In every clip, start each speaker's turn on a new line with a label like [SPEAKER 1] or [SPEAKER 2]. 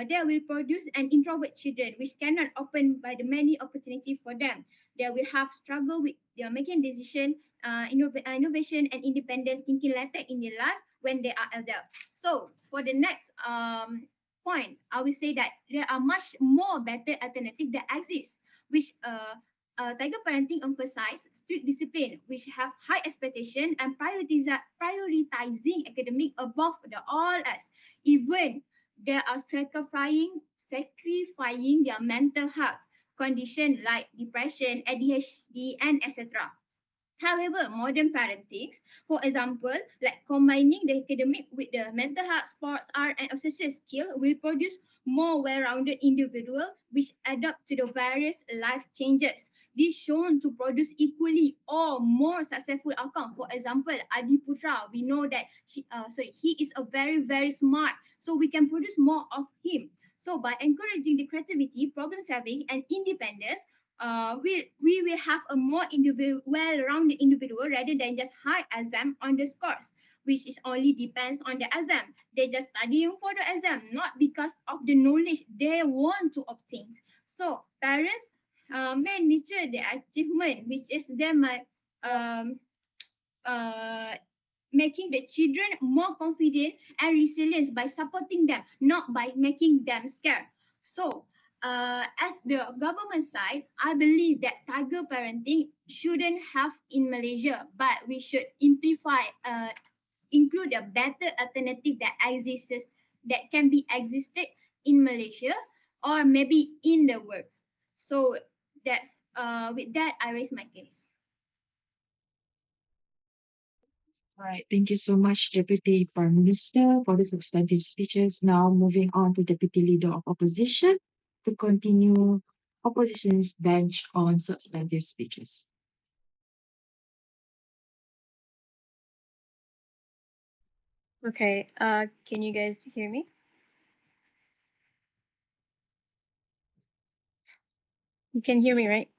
[SPEAKER 1] they will produce an introvert children which cannot open by the many opportunity for them. They will have struggle with their making decision, innovation and independent thinking later in their life when they are adult. So for the next point, I will say that there are much more better alternative that exist, which tiger parenting emphasize strict discipline, which have high expectation and prioritizing academic above the all else. Even they are sacrificing their mental health condition like depression, ADHD, and etc. However, modern parenting, for example, like combining the academic with the mental health, sports, art, and social skill, will produce more well-rounded individual which adapt to the various life changes. This shown to produce equally or more successful outcome. For example, Adi Putra, we know that he is a very smart, so we can produce more of him. So by encouraging the creativity, problem solving, and independence, we will have a more individual, well-rounded individual rather than just high exam on the scores, which is only depends on the exam. They just studying for the exam, not because of the knowledge they want to obtain. So parents may nurture the achievement, which is them um, uh, making the children more confident and resilient by supporting them, not by making them scared. So, as the government side, I believe that tiger parenting shouldn't have in Malaysia, but we should include a better alternative that exists that can be existed in Malaysia or maybe in the world. So that's with that I raise my case.
[SPEAKER 2] All right, thank you so much, Deputy Prime Minister, for the substantive speeches. Now, moving on to Deputy Leader of Opposition to continue opposition's bench on substantive speeches.
[SPEAKER 3] Okay, can you guys hear me? You can hear me, right?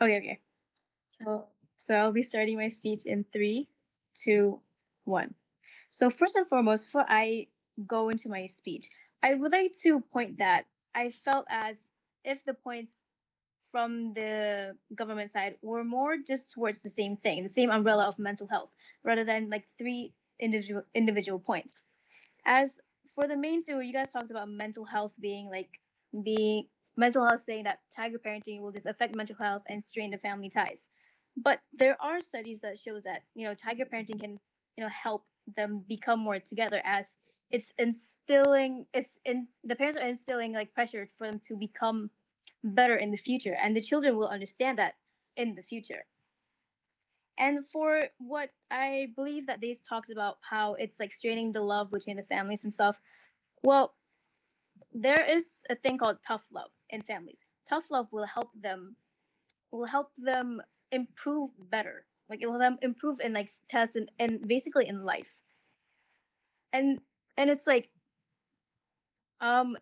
[SPEAKER 3] Okay. So I'll be starting my speech in 3, 2, 1. So first and foremost, before I go into my speech, I would like to point that I felt as if the points from the government side were more just towards the same thing, the same umbrella of mental health, rather than like three individual points. As for the main two, you guys talked about mental health being mental health saying that tiger parenting will just affect mental health and strain the family ties. But there are studies that shows that tiger parenting can help them become more together, as the parents are instilling like pressure for them to become better in the future, and the children will understand that in the future. And for what I believe that they talked about how it's like straining the love between the families and stuff. Well, there is a thing called tough love in families. Tough love will help them improve better. Like it will help them improve in like tests and basically in life. And it's like um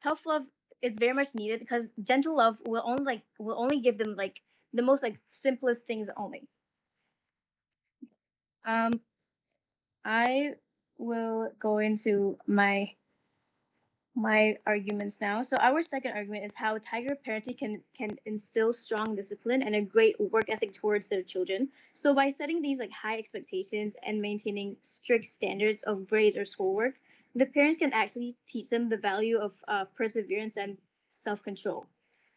[SPEAKER 3] tough love is very much needed because gentle love will only give them like the most like simplest things only. Um I will go into my arguments now. So our second argument is how tiger parenting can instill strong discipline and a great work ethic towards their children. So by setting these like high expectations and maintaining strict standards of grades or schoolwork, the parents can actually teach them the value of perseverance and self-control.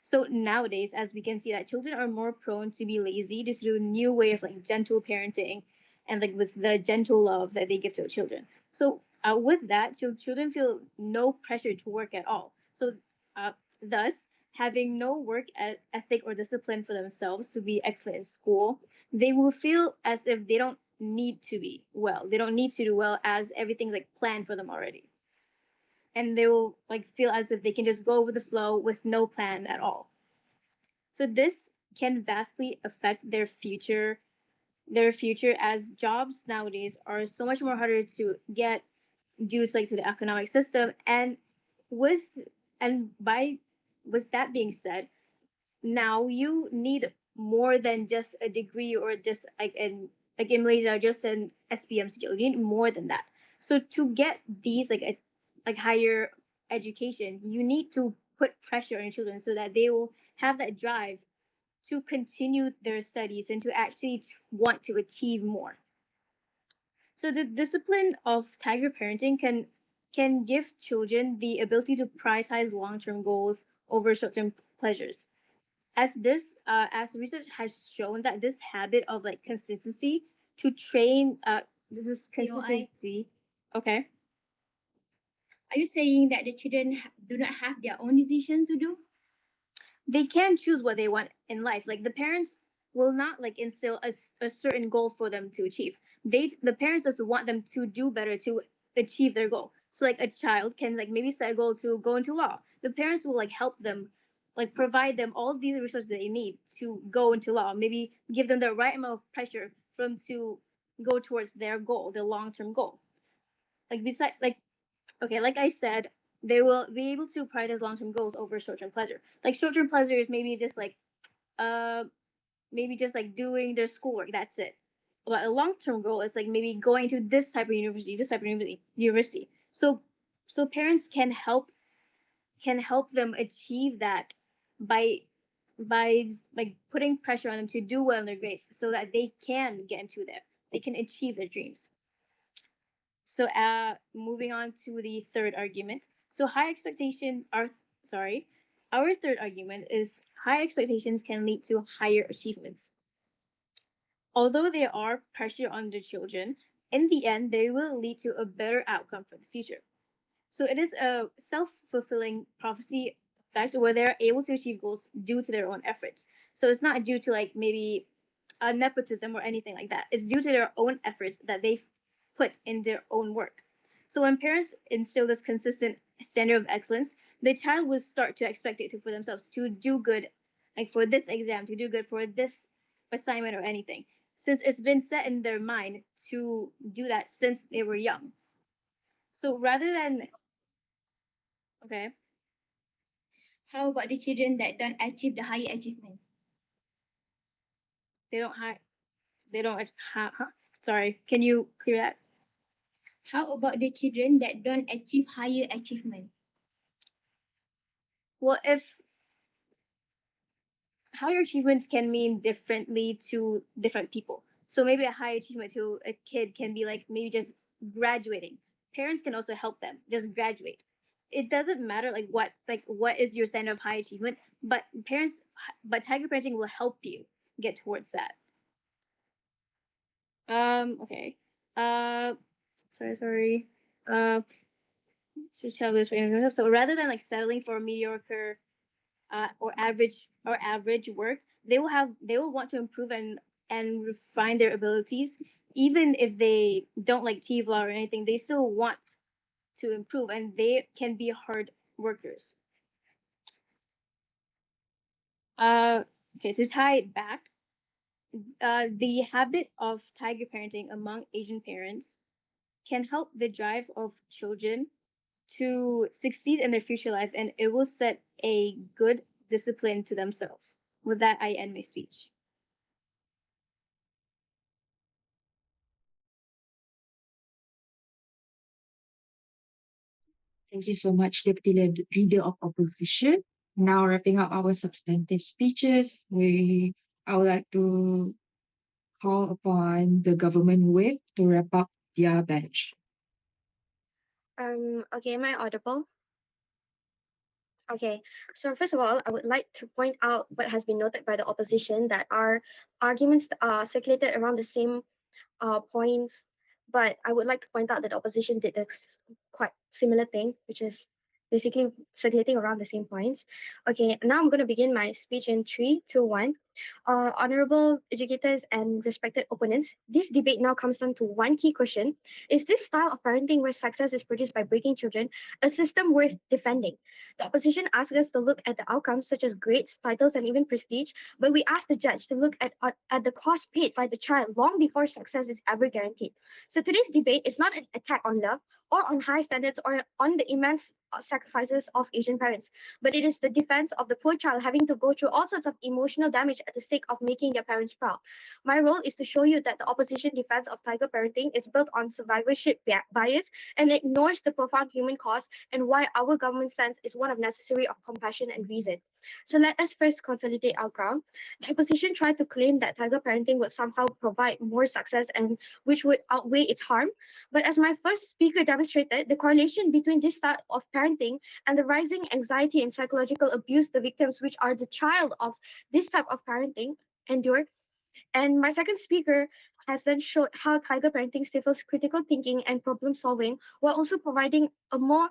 [SPEAKER 3] So nowadays, as we can see that children are more prone to be lazy due to the new way of like gentle parenting and like with the gentle love that they give to the children. So with that, children feel no pressure to work at all. So, uh, thus, having no work ethic or discipline for themselves to be excellent in school, they will feel as if they don't need to be well. They don't need to do well as everything's like planned for them already. And they will like feel as if they can just go with the flow with no plan at all. So this can vastly affect their future as jobs nowadays are so much more harder to get due to like to the economic system. And with and by with that being said, now you need more than just a degree or just like in Malaysia just an SPM skill. You need more than that. So to get these like higher education, you need to put pressure on your children so that they will have that drive to continue their studies and to actually want to achieve more. So the discipline of tiger parenting can give children the ability to prioritize long-term goals over short-term pleasures. As research has shown that this habit of like consistency to train this is
[SPEAKER 1] AOI,
[SPEAKER 3] consistency. Okay.
[SPEAKER 1] are you saying that the children do not have their own decision to do?
[SPEAKER 3] They can choose what they want in life. Like the parents will not like instill a certain goal for them to achieve. The parents just want them to do better to achieve their goal. So like a child can like maybe set a goal to go into law. The parents will like help them, like provide them all these resources they need to go into law. Maybe give them the right amount of pressure for them to go towards their goal, their long term goal. Like beside like okay, like I said, they will be able to prioritize long term goals over short term pleasure. Like short term pleasure is uh maybe just like doing their schoolwork. That's it. But a long term goal is like maybe going to this type of university, this type of university. So parents can help them achieve that by like putting pressure on them to do well in their grades so that they can get into them. They can achieve their dreams. So, moving on to the third argument. So, high expectation are sorry. Our third argument is high expectations can lead to higher achievements. Although there are pressure on the children, in the end, they will lead to a better outcome for the future. So, it is a self fulfilling prophecy effect where they're able to achieve goals due to their own efforts. So, it's not due to like maybe nepotism or anything like that. It's due to their own efforts that they've put in their own work. So when parents instill this consistent standard of excellence, the child will start to expect it to for themselves to do good, like for this exam, to do good for this assignment or anything, since it's been set in their mind to do that since they were young. So rather than okay,
[SPEAKER 1] How about the children that don't achieve the higher achievement?
[SPEAKER 3] they don't have they don't huh? Sorry, can you clear that?
[SPEAKER 1] How about the children that don't achieve higher achievement?
[SPEAKER 3] Well, if higher achievements can mean differently to different people. So maybe a high achievement to a kid can be like maybe just graduating. Parents can also help them just graduate. It doesn't matter like what is your standard of high achievement, but tiger parenting will help you get towards that. Okay. Uh sorry. Uh so so rather than like settling for mediocre or average work, they will want to improve and refine their abilities. Even if they don't like TVLA or anything, they still want to improve and they can be hard workers. Uh, okay, to tie it back, the habit of tiger parenting among Asian parents can help the drive of children to succeed in their future life, and it will set a good discipline to themselves. With that, I end my speech.
[SPEAKER 2] Thank you so much, Deputy Leader of Opposition. Now wrapping up our substantive speeches, I would like to call upon the government whip to wrap up their bench.
[SPEAKER 4] Okay, am I audible? Okay, so first of all, I would like to point out what has been noted by the opposition that our arguments are circulated around the same points, but I would like to point out that the opposition did a quite similar thing, which is basically circulating around the same points. Okay, now I'm going to begin my speech in 3, 2, 1. Honorable educators and respected opponents, this debate now comes down to one key question. Is this style of parenting where success is produced by breaking children a system worth defending? The opposition asks us to look at the outcomes such as grades, titles, and even prestige, but we ask the judge to look at the cost paid by the child long before success is ever guaranteed. So today's debate is not an attack on love or on high standards or on the immense sacrifices of Asian parents, but it is the defense of the poor child having to go through all sorts of emotional damage at the sake of making their parents proud. My role is to show you that the opposition defense of tiger parenting is built on survivorship bias and ignores the profound human cost and why our government stance is one of necessary of compassion and reason. So let us first consolidate our ground. The opposition tried to claim that tiger parenting would somehow provide more success and which would outweigh its harm. But as my first speaker demonstrated, the correlation between this style of parenting and the rising anxiety and psychological abuse the victims, which are the child of this type of parenting, endure. And my second speaker has then showed how tiger parenting stifles critical thinking and problem solving while also providing a more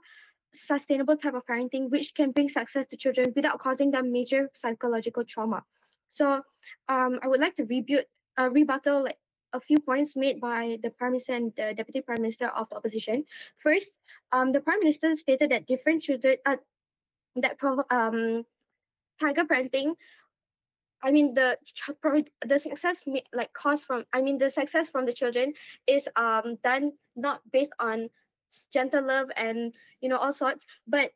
[SPEAKER 4] sustainable type of parenting which can bring success to children without causing them major psychological trauma. So I would like to rebuttal like a few points made by the Prime Minister and the Deputy Prime Minister of the opposition. First, the Prime Minister stated that different children tiger parenting the success like cost from the success from the children is done not based on gentle love and all sorts, but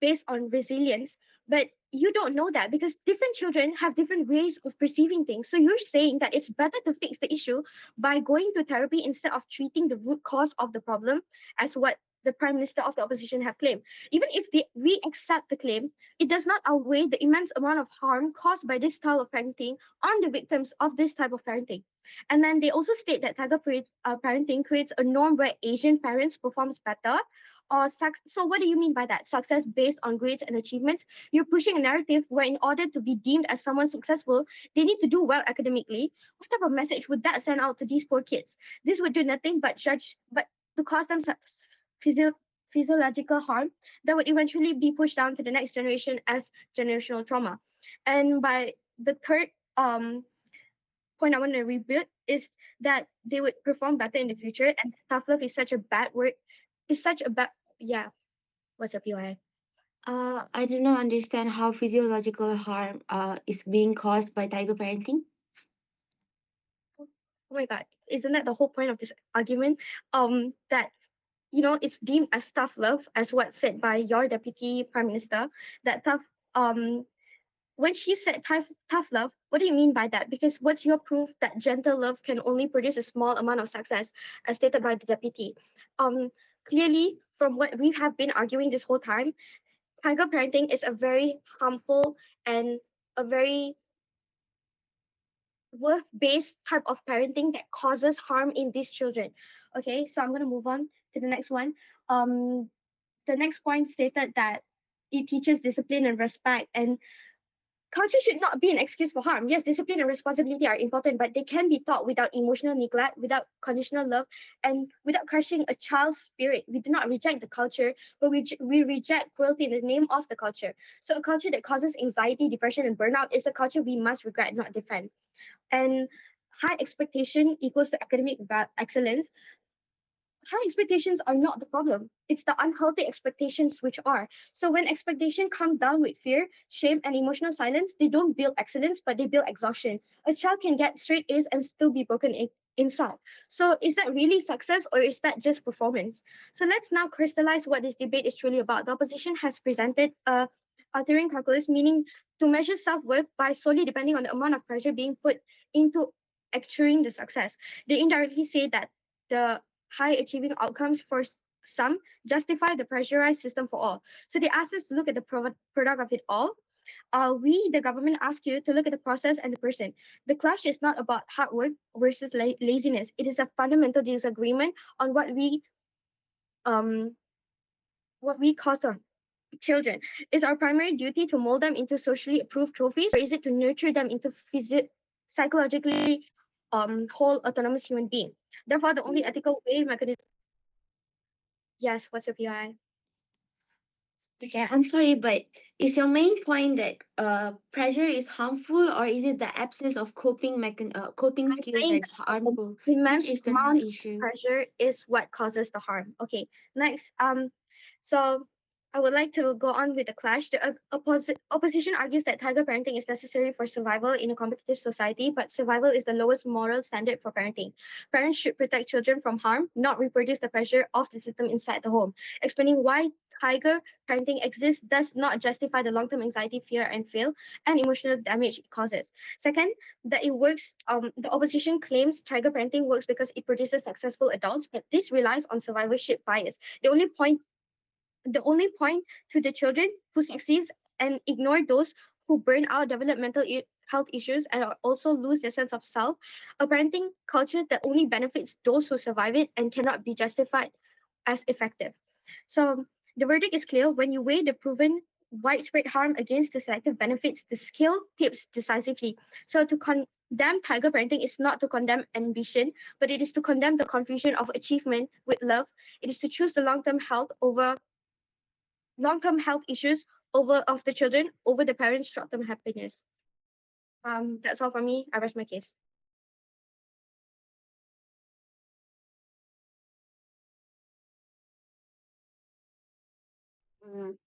[SPEAKER 4] based on resilience. But you don't know that because different children have different ways of perceiving things. So you're saying that it's better to fix the issue by going to therapy instead of treating the root cause of the problem, as what the Prime Minister of the opposition have claimed. Even if we accept the claim, it does not outweigh the immense amount of harm caused by this style of parenting on the victims of this type of parenting. And then they also state that parenting creates a norm where Asian parents performs better so what do you mean by that? Success based on grades and achievements? You're pushing a narrative where in order to be deemed as someone successful, they need to do well academically. What type of message would that send out to these poor kids? This would do nothing but to cause them physio- physiological harm that would eventually be pushed down to the next generation as generational trauma. And by the third point I want to rebuild is that they would perform better in the future. And tough love is such a bad word. It's such a bad, yeah. What's up, UI?
[SPEAKER 5] I do not understand how physiological harm is being caused by tiger parenting.
[SPEAKER 4] Oh my god, isn't that the whole point of this argument? That it's deemed as tough love, as what said by your deputy prime minister. That um when she said tough love, what do you mean by that? Because what's your proof that gentle love can only produce a small amount of success, as stated by the deputy? Um, Clearly, from what we have been arguing this whole time, tiger parenting is a very harmful and a very worth based type of parenting that causes harm in these children. Okay, so I'm going to move on to the next one. The next point stated that it teaches discipline and respect, and culture should not be an excuse for harm. Yes, discipline and responsibility are important, but they can be taught without emotional neglect, without conditional love, and without crushing a child's spirit. We do not reject the culture, but we reject cruelty in the name of the culture. So a culture that causes anxiety, depression, and burnout is a culture we must regret, not defend. And high expectation equals to academic excellence. High expectations are not the problem. It's the unhealthy expectations which are. So when expectation comes down with fear, shame, and emotional silence, they don't build excellence, but they build exhaustion. A child can get straight A's and still be broken inside. So is that really success or is that just performance? So let's now crystallize what this debate is truly about. The opposition has presented a altering calculus, meaning to measure self-worth by solely depending on the amount of pressure being put into acturing the success. They indirectly say that the high achieving outcomes for some justify the pressurized system for all. So they ask us to look at the product of it all. We, the government, ask you to look at the process and the person. The clash is not about hard work versus laziness. It is a fundamental disagreement on um what we call children. Is our primary duty to mold them into socially approved trophies, or is it to nurture them into psychologically whole autonomous human being? Therefore, the only ethical way mechanism. Yes, what's your PI?
[SPEAKER 5] Okay, I'm sorry, but is your main point that pressure is harmful, or is it the absence of coping
[SPEAKER 4] I'm
[SPEAKER 5] skill
[SPEAKER 4] saying
[SPEAKER 5] that's
[SPEAKER 4] that the
[SPEAKER 5] harmful? Which
[SPEAKER 4] immense
[SPEAKER 5] is the real
[SPEAKER 4] amount of
[SPEAKER 5] issue?
[SPEAKER 4] pressure is what causes the harm. Okay, next. So I would like to go on with the clash. The opposition argues that tiger parenting is necessary for survival in a competitive society, but survival is the lowest moral standard for parenting. Parents should protect children from harm, not reproduce the pressure of the system inside the home. Explaining why tiger parenting exists does not justify the long-term anxiety, fear, and fail and emotional damage it causes. Second, that it works. The opposition claims tiger parenting works because it produces successful adults, but this relies on survivorship bias. The only point to the children who succeeds and ignore those who burn out, develop health issues, and also lose their sense of self. A parenting culture that only benefits those who survive it and cannot be justified as effective. So the verdict is clear: when you weigh the proven widespread harm against the selective benefits, the scale tips decisively. So to condemn tiger parenting is not to condemn ambition, but it is to condemn the confusion of achievement with love. It is to choose the long-term health issues over of the children over the parents' short-term happiness. That's all for me. I rest my case.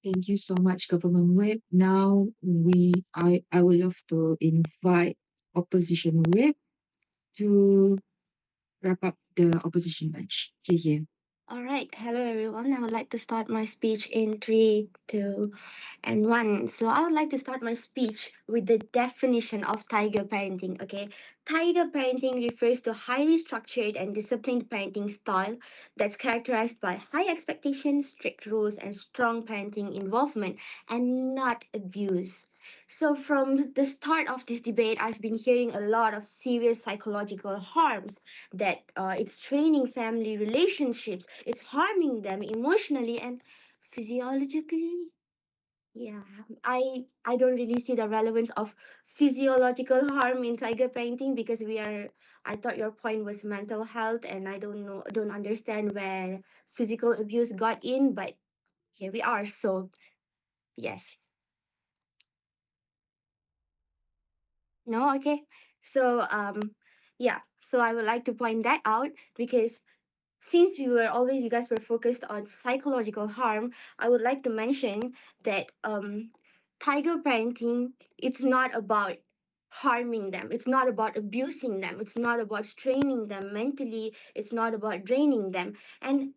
[SPEAKER 2] Thank you so much, Government Whip. Now I would love to invite Opposition Whip to wrap up the opposition bench. Here.
[SPEAKER 5] All right. Hello, everyone. I would like to start my speech in three, two, and one. So I would like to start my speech with the definition of tiger parenting. Okay. Tiger parenting refers to highly structured and disciplined parenting style that's characterized by high expectations, strict rules, and strong parenting involvement, and not abuse. So, from the start of this debate, I've been hearing a lot of serious psychological harms that it's training family relationships, it's harming them emotionally and physiologically. Yeah, I don't really see the relevance of physiological harm in tiger parenting because we are. I thought your point was mental health, and don't understand where physical abuse got in, but here we are. So yes, no, okay. So yeah. So I would like to point that out because since you guys were focused on psychological harm, I would like to mention that tiger parenting, it's not about harming them, it's not about abusing them, it's not about straining them mentally, it's not about draining them. And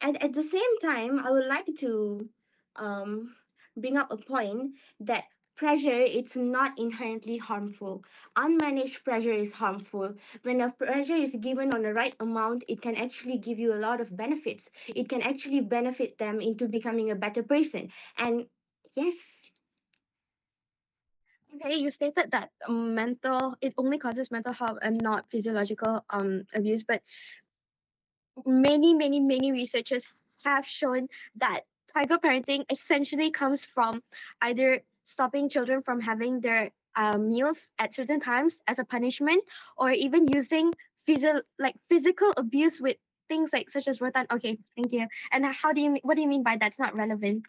[SPEAKER 5] at the same time, I would like to um bring up a point that pressure, it's not inherently harmful. Unmanaged pressure is harmful. When a pressure is given on the right amount, it can actually give you a lot of benefits. It can actually benefit them into becoming a better person. And yes,
[SPEAKER 4] Okay, you stated that it only causes mental health and not physiological abuse, but many researchers have shown that tiger parenting essentially comes from either stopping children from having their meals at certain times as a punishment, or even using physical abuse with things like such as rotan. Okay, thank you. And what do you mean by that's not relevant?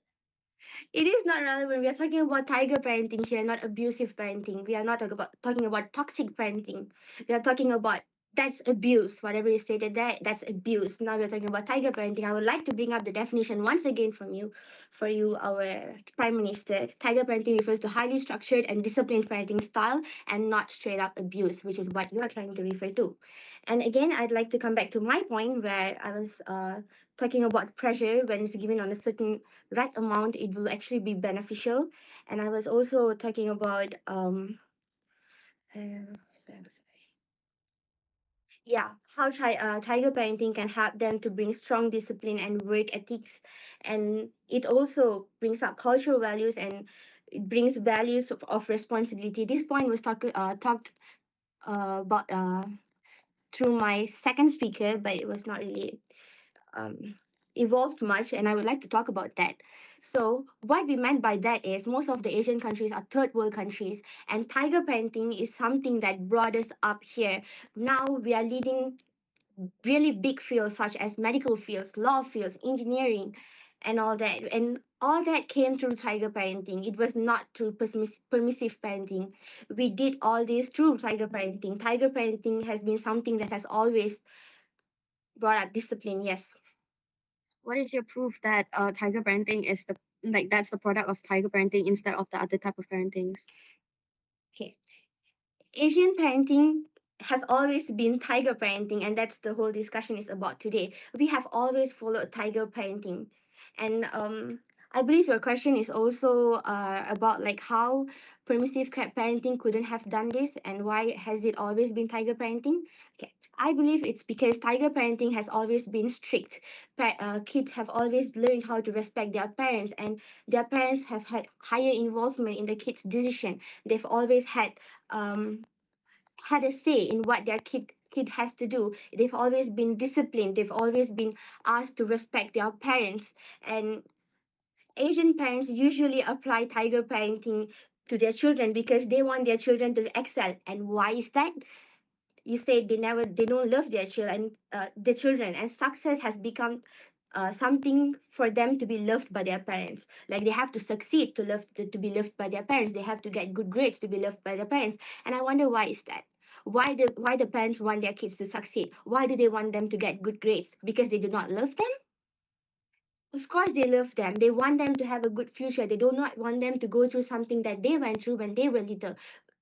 [SPEAKER 5] it is not relevant. We are talking about tiger parenting here, not abusive parenting. We are not talking about toxic parenting. We are talking about that's abuse. Whatever you stated there, that's abuse. Now we're talking about tiger parenting. I would like to bring up the definition once again for you, our Prime Minister. Tiger parenting refers to highly structured and disciplined parenting style and not straight up abuse, which is what you are trying to refer to. And again, I'd like to come back to my point where I was talking about pressure when it's given on a certain right amount, it will actually be beneficial. And I was also talking about where was I? Yeah, how tiger parenting can help them to bring strong discipline and work ethics, and it also brings up cultural values and it brings values of responsibility. This point was talked about through my second speaker, but it was not really um, evolved much, and I would like to talk about that. So, what we meant by that is most of the Asian countries are third world countries, and tiger parenting is something that brought us up here. Now we are leading really big fields such as medical fields, law fields, engineering, and all that. And all that came through tiger parenting. It was not through permissive parenting. We did all this through tiger parenting. Tiger parenting has been something that has always brought up discipline. Yes.
[SPEAKER 4] What is your proof that tiger parenting is the
[SPEAKER 5] like that's the product of tiger parenting instead of the other type of parentings. Okay. Asian parenting has always been tiger parenting, and that's the whole discussion is about today. We have always followed tiger parenting, and I believe your question is also about like how permissive parenting couldn't have done this, and why has it always been tiger parenting? Okay, I believe it's because tiger parenting has always been strict. Kids have always learned how to respect their parents, and their parents have had higher involvement in the kids' decision. They've always um had a say in what their kid has to do. They've always been disciplined. They've always been asked to respect their parents. And Asian parents usually apply tiger parenting to their children because they want their children to excel. And why is that? You say they don't love their children, and success has become something for them to be loved by their parents. Like they have to succeed to be loved by their parents. They have to get good grades to be loved by their parents. And I wonder, why is that? Why the parents want their kids to succeed? Why do they want them to get good grades? Because they do not love them? Of course, they love them. They want them to have a good future. They do not want them to go through something that they went through when they were little.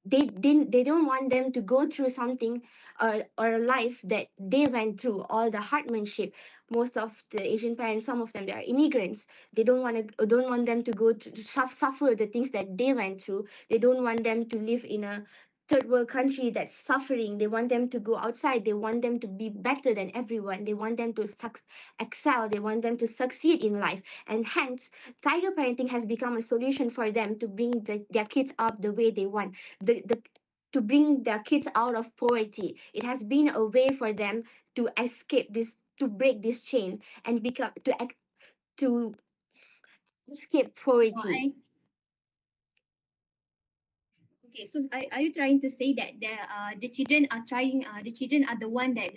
[SPEAKER 5] They don't want them to go through something or a life that they went through, all the hardship. Most of the Asian parents, some of them, they are immigrants. They don't want them to go to suffer the things that they went through. They don't want them to live in a third world country that's suffering. They want them to go outside. They want them to be better than everyone. They want them to excel. They want them to succeed in life. And hence, tiger parenting has become a solution for them to bring their kids up the way they want. The To bring their kids out of poverty. It has been a way for them to escape this, to break this chain, and become to escape
[SPEAKER 1] So
[SPEAKER 5] poverty.
[SPEAKER 1] I Okay, so are you trying to say that the children are the one that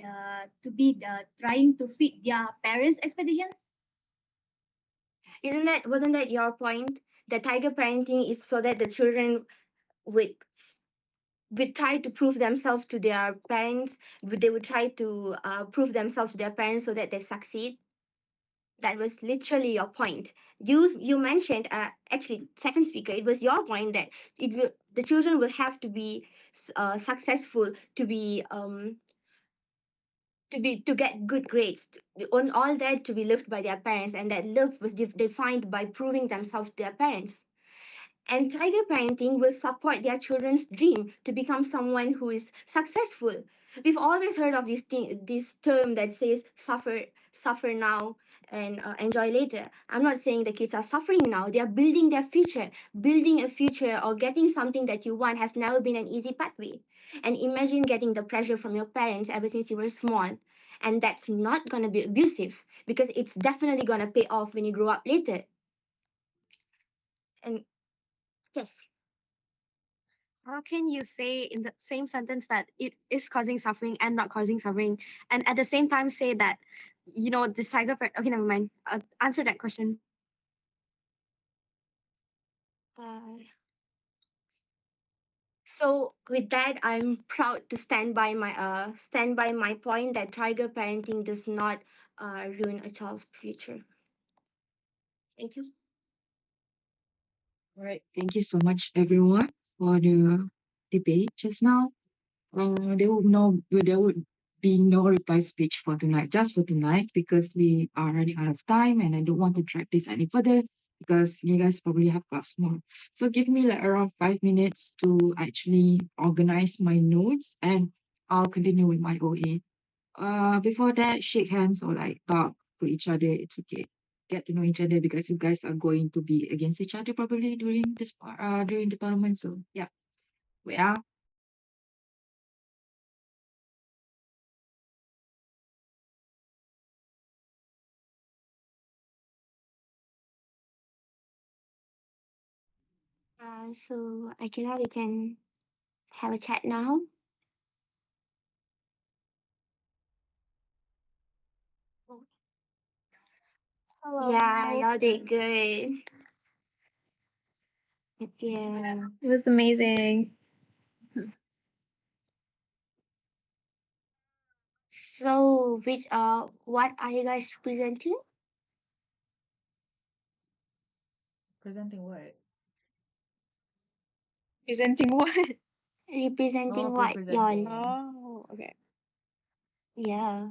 [SPEAKER 1] to be the trying to fit their parents' expectation?
[SPEAKER 5] Wasn't that your point? That tiger parenting is so that the children would would try to prove themselves to their parents. They would try to prove themselves to their parents so that they succeed. That was literally your point. You mentioned, actually, second speaker, it was your point that the children will have to be successful to get good grades, on all that, to be loved by their parents, and that love was defined by proving themselves to their parents. And tiger parenting will support their children's dream to become someone who is successful. We've always heard of this term that says suffer now and enjoy later. I'm not saying the kids are suffering now. They are building their future. Building a future or getting something that you want has never been an easy pathway. And imagine getting the pressure from your parents ever since you were small. And that's not going to be abusive, because it's definitely going to pay off when you grow up later. And yes.
[SPEAKER 4] How can you say in the same sentence that it is causing suffering and not causing suffering, and at the same time say that, the okay, never mind. Answer that question.
[SPEAKER 5] Uh, So with that, I'm proud to stand by my point that tiger parenting does not ruin a child's future. Thank you.
[SPEAKER 2] All right. Thank you so much, everyone, for the debate just now. There would be no reply speech for tonight, just for tonight, because we are running out of time, and I don't want to drag this any further because you guys probably have class more. So give me like around 5 minutes to actually organize my notes, and I'll continue with my OA. Before that, shake hands or like talk to each other. It's okay. Get to know each other because you guys are going to be against each other probably during the tournament. So yeah, we are.
[SPEAKER 5] So Akila, we can have a chat now. Yeah,
[SPEAKER 3] Hello.
[SPEAKER 5] y'all did good. Yeah.
[SPEAKER 3] It was amazing.
[SPEAKER 5] So what are you guys presenting?
[SPEAKER 6] Presenting what?
[SPEAKER 3] Presenting what?
[SPEAKER 5] Representing
[SPEAKER 6] Oh,
[SPEAKER 5] what y'all?
[SPEAKER 3] Oh, okay.
[SPEAKER 5] Yeah.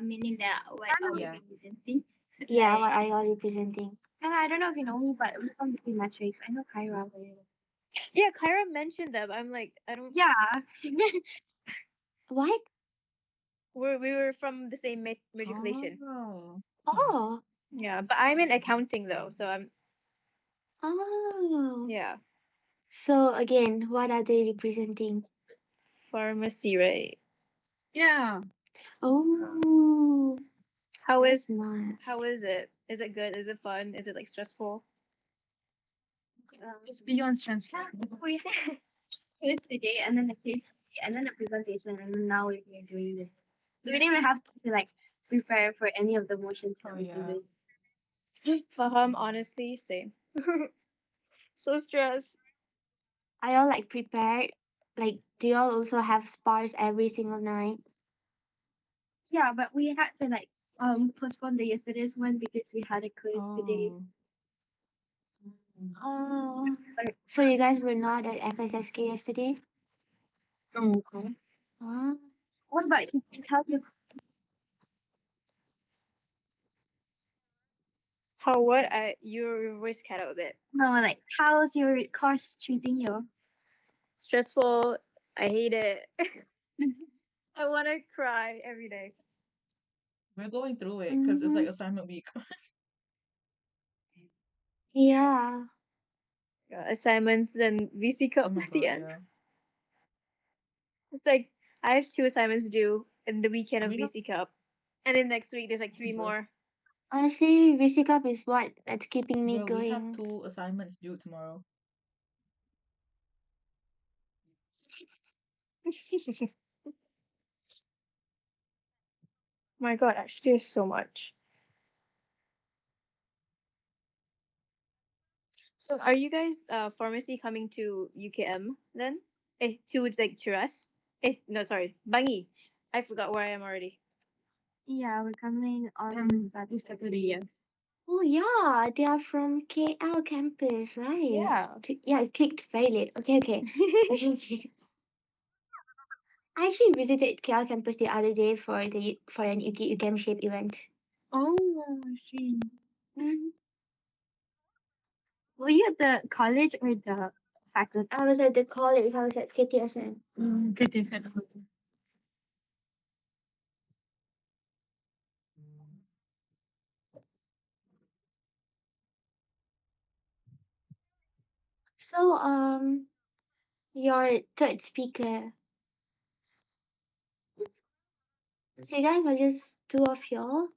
[SPEAKER 1] Meaning that what are we
[SPEAKER 6] Yeah.
[SPEAKER 1] representing?
[SPEAKER 5] Yeah,
[SPEAKER 1] Like,
[SPEAKER 5] what are y'all representing?
[SPEAKER 2] And I don't know if you know me, but we're from the metrics. I know Kyra.
[SPEAKER 3] Yeah, Kyra mentioned them. I'm like, I don't.
[SPEAKER 2] Yeah.
[SPEAKER 5] What?
[SPEAKER 3] We were from the same matriculation.
[SPEAKER 6] Oh.
[SPEAKER 5] Oh.
[SPEAKER 3] Yeah, but I'm in accounting though, so I'm
[SPEAKER 5] Oh.
[SPEAKER 3] yeah
[SPEAKER 5] So again, what are they representing?
[SPEAKER 3] pharmacy, right?
[SPEAKER 2] Yeah.
[SPEAKER 5] Oh,
[SPEAKER 3] How
[SPEAKER 5] that's
[SPEAKER 3] is
[SPEAKER 5] nice.
[SPEAKER 3] how is it? Is it good? Is it fun? Is it like stressful?
[SPEAKER 2] It's beyond transfer.
[SPEAKER 5] We had quiz today, and then the case, and then the presentation, and then now we're here doing this. We didn't even have to like prepare for any of the motions that
[SPEAKER 6] Oh,
[SPEAKER 5] we
[SPEAKER 6] yeah.
[SPEAKER 5] do.
[SPEAKER 3] Faham, honestly, same. So stressed.
[SPEAKER 5] Are y'all like prepared? Like, do y'all also have spars every single night? Yeah, but we had to like postpone the yesterday's one because we had a quiz today.
[SPEAKER 6] Oh.
[SPEAKER 5] Oh. So you guys were not at FSSK yesterday? Okay. What about you? How you?
[SPEAKER 3] How what? Your voice cut out a bit.
[SPEAKER 5] No, like how's your course treating you?
[SPEAKER 3] Stressful. I hate it. I want to cry every day.
[SPEAKER 6] We're going through it because it's like assignment week.
[SPEAKER 5] Yeah.
[SPEAKER 3] Yeah, assignments, then VC
[SPEAKER 6] Oh
[SPEAKER 3] cup
[SPEAKER 6] my
[SPEAKER 3] at the
[SPEAKER 6] god,
[SPEAKER 3] end.
[SPEAKER 6] yeah.
[SPEAKER 3] It's like I have 2 assignments due in the weekend of
[SPEAKER 6] We have
[SPEAKER 3] VC cup, and then next week there's like three
[SPEAKER 6] girl,
[SPEAKER 3] more.
[SPEAKER 5] Honestly, VC Cup is what that's keeping me
[SPEAKER 6] we have
[SPEAKER 5] going.
[SPEAKER 6] 2 assignments due tomorrow.
[SPEAKER 3] My God, actually, there's so much. So, are you guys pharmacy coming to UKM then? To like Tiras? No, sorry, Bangi. I forgot where I am already.
[SPEAKER 5] Yeah, we're coming on
[SPEAKER 2] This Saturday, yes.
[SPEAKER 5] Oh yeah, they are from KL campus, right?
[SPEAKER 3] Yeah.
[SPEAKER 5] Yeah, it clicked very late. Okay, okay. Okay, okay. I actually visited KL campus the other day for an UKM shape event.
[SPEAKER 2] Oh, I see.
[SPEAKER 5] Mhm. Were you at the college or the faculty? I was at the college. I was at KTSN.
[SPEAKER 2] Good defense.
[SPEAKER 5] So your third speaker. So you guys are just two of y'all,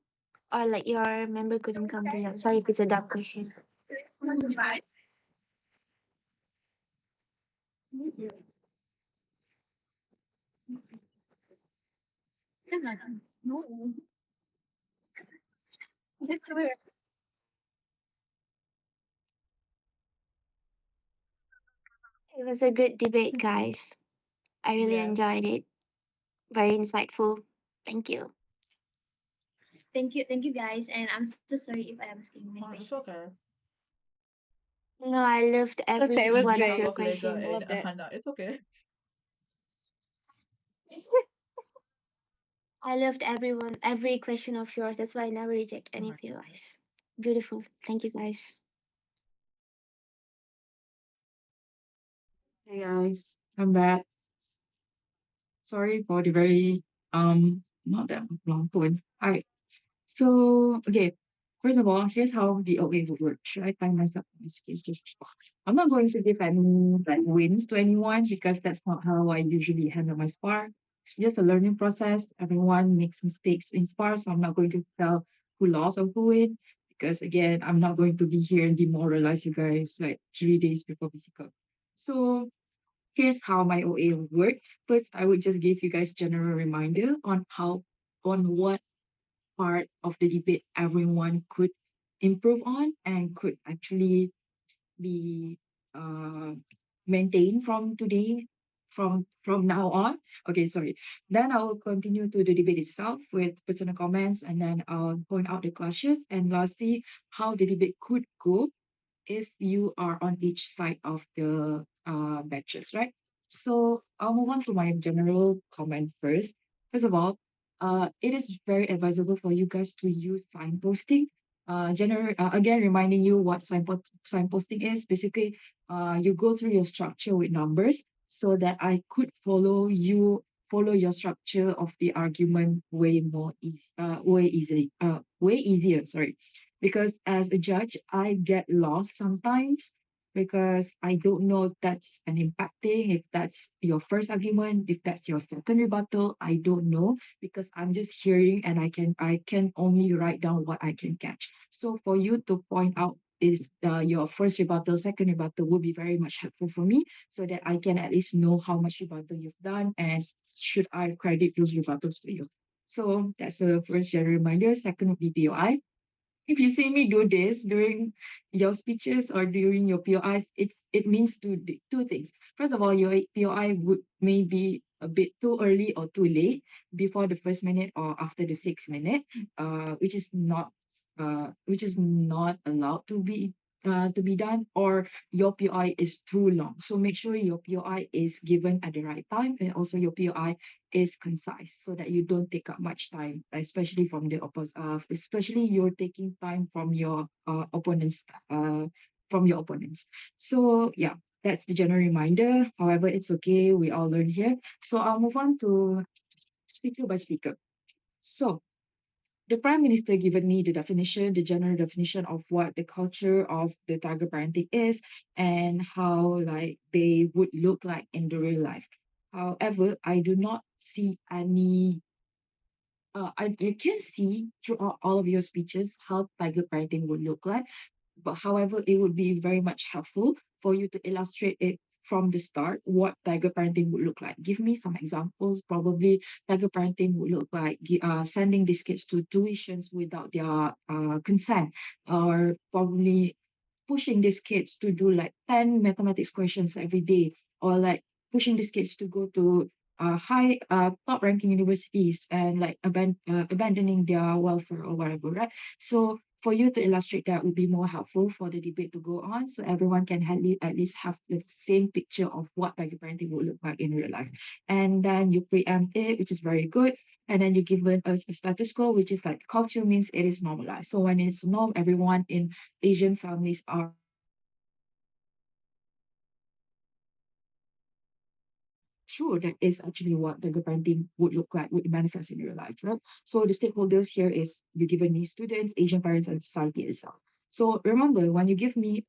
[SPEAKER 5] or like your member couldn't come to you. Sorry if it's a dumb question.
[SPEAKER 2] No.
[SPEAKER 5] It was a good debate, guys. I really
[SPEAKER 6] Yeah.
[SPEAKER 5] enjoyed it. Very insightful. Thank you.
[SPEAKER 1] thank you guys, and I'm so sorry if I am asking many
[SPEAKER 6] Oh, it's
[SPEAKER 1] questions.
[SPEAKER 6] okay.
[SPEAKER 5] No, I loved every
[SPEAKER 3] Okay, it was
[SPEAKER 5] one of
[SPEAKER 6] behalf
[SPEAKER 3] great.
[SPEAKER 5] your
[SPEAKER 6] of Lega
[SPEAKER 3] I
[SPEAKER 5] questions.
[SPEAKER 6] and
[SPEAKER 3] loved it.
[SPEAKER 6] Hannah, it's okay.
[SPEAKER 5] I loved every question of yours. That's why I never reject any of you guys. Beautiful. Thank you, guys.
[SPEAKER 2] Hey guys, I'm back. Sorry for the very not that long point. Alright. So okay, first of all, here's how the OA would work. Should I time myself in this case? Just I'm not going to give any like wins to anyone because that's not how I usually handle my spar. It's just a learning process. Everyone makes mistakes in spar, so I'm not going to tell who lost or who win because again, I'm not going to be here and demoralize you guys like 3 days before physical. So here's how my OA would work. First, I would just give you guys general reminder on what part of the debate everyone could improve on and could actually be uh, maintained from today from now on. Okay, sorry. Then I will continue to the debate itself with personal comments, and then I'll point out the clashes, and lastly, how the debate could go if you are on each side of the batches, right? So I'll move on to my general comment first. First of all, it is very advisable for you guys to use signposting. Again, reminding you what signposting is. Basically, you go through your structure with numbers so that I could follow your structure of the argument way easier. Sorry, because as a judge, I get lost sometimes because I don't know if that's an impacting, if that's your first argument, if that's your second rebuttal. I don't know because I'm just hearing and I can only write down what I can catch. So for you to point out is your first rebuttal, second rebuttal would be very much helpful for me so that I can at least know how much rebuttal you've done and should I credit those rebuttals to you. So that's the first general reminder. Second would be BOI. If you see me do this during your speeches or during your POIs, it means two things. First of all, your POI would may be a bit too early or too late before the first minute or after the 6 minute, which is not allowed to be done, or your POI is too long. So make sure your POI is given at the right time, and also your POI is concise so that you don't take up much time, especially especially you're taking time from your opponents. So yeah, that's the general reminder. However, it's okay. We all learn here. So I'll move on to speaker by speaker. So the Prime Minister given me the general definition of what the culture of the tiger parenting is and how like they would look like in the real life. However, I do not see any I can see throughout all of your speeches how tiger parenting would look like. But however, it would be very much helpful for you to illustrate it from the start what tiger parenting would look like. Give me some examples. Probably tiger parenting would look like sending these kids to tuitions without their consent, or probably pushing these kids to do like 10 mathematics questions every day, or like pushing these kids to go to high top ranking universities and like abandoning their welfare or whatever, right? So for you to illustrate that would be more helpful for the debate to go on, so everyone can at least have the same picture of what tiger parenting would look like in real life. And then you preempt it, which is very good. And then you give us a status quo, which is like culture means it is normalized. So when it's norm, everyone in Asian families are true, that is actually what the parenting would look like, would manifest in real life, right? So the stakeholders here is you given me students, Asian parents, and society itself. So remember, when you give me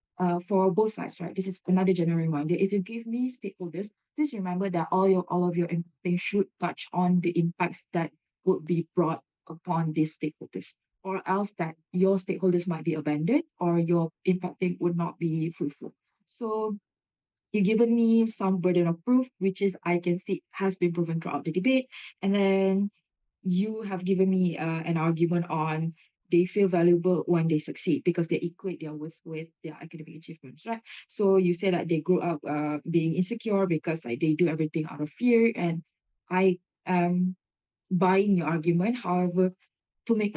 [SPEAKER 2] for both sides, right? This is another general reminder. If you give me stakeholders, please remember that all of your things should touch on the impacts that would be brought upon these stakeholders, or else that your stakeholders might be abandoned or your impacting would not be fruitful. So you've given me some burden of proof, which is I can see has been proven throughout the debate. And then you have given me an argument on they feel valuable when they succeed because they equate their worth with their academic achievements, right? So you say that they grew up being insecure because like they do everything out of fear, and I am buying your argument. However, to make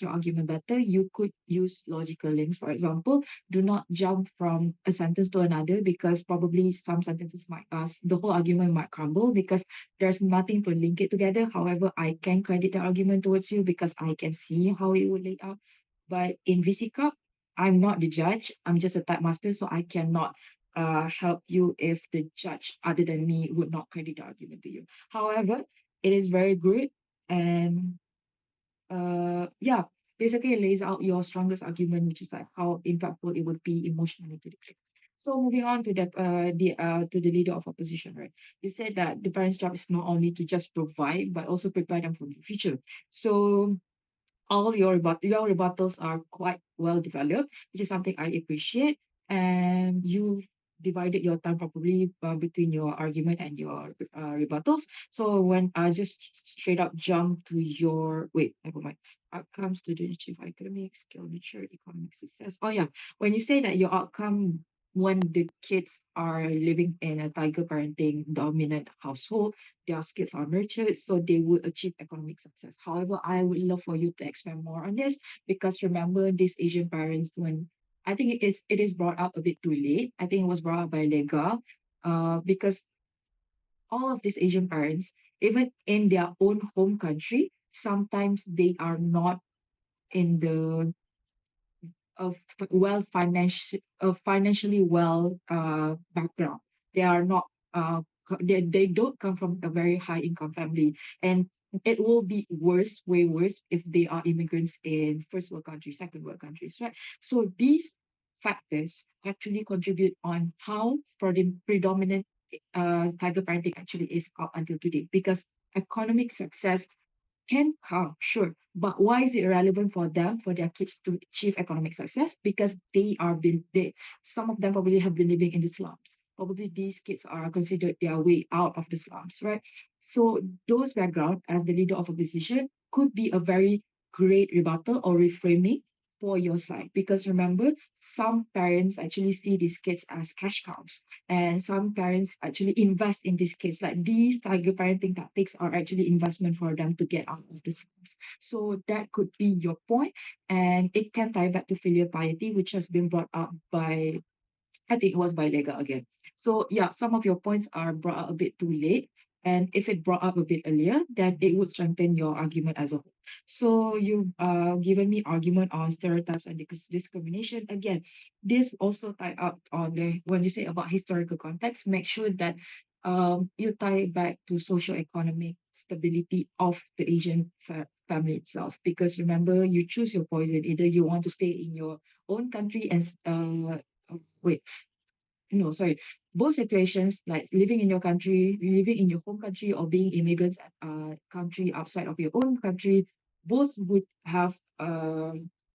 [SPEAKER 2] your argument better, you could use logical links. For example, do not jump from a sentence to another because probably some sentences might the whole argument might crumble because there's nothing to link it together. However, I can credit the argument towards you because I can see how it would lay out. But in VC Cup, I'm not the judge. I'm just a type master, so I cannot help you if the judge other than me would not credit the argument to you. However, it is very good, and yeah, basically it lays out your strongest argument, which is like how impactful it would be emotionally to the kid. So moving on to the leader of opposition, right? You said that the parents' job is not only to just provide, but also prepare them for the future. So all your rebuttals are quite well developed, which is something I appreciate. And you've divided your time properly between your argument and your rebuttals. So when I just straight up jump to your wait, never mind. Outcomes to the achieve academic skill, nature, economic success. Oh yeah, when you say that your outcome when the kids are living in a tiger parenting dominant household, their skills are nurtured, so they will achieve economic success. However, I would love for you to expand more on this because remember, these Asian parents, when I think it is brought up a bit too late. I think it was brought up by Lega, because all of these Asian parents, even in their own home country, sometimes they are not in the financially well background. They are not they don't come from a very high income family, and it will be worse, way worse, if they are immigrants in first world countries, second world countries, right? So these factors actually contribute on how predominant tiger parenting actually is up until today, because economic success can come, sure. But why is it relevant for them, for their kids to achieve economic success? Because some of them probably have been living in the slums. Probably these kids are considered their way out of the slums, right? So those background as the leader of a position could be a very great rebuttal or reframing for your side. Because remember, some parents actually see these kids as cash cows, and some parents actually invest in these kids. Like these tiger parenting tactics are actually investment for them to get out of the slums. So that could be your point, and it can tie back to filial piety, which has been brought up by, I think it was by Lega again. So yeah, some of your points are brought up a bit too late. And if it brought up a bit earlier, then it would strengthen your argument as a whole. So you've given me argument on stereotypes and discrimination. Again, this also tie up on the when you say about historical context, make sure that you tie it back to socio-economic stability of the Asian family itself. Because remember, you choose your poison. Either you want to stay in your own country and wait, no, sorry. Both situations, like living in your country, living in your home country, or being immigrants at country outside of your own country, both would have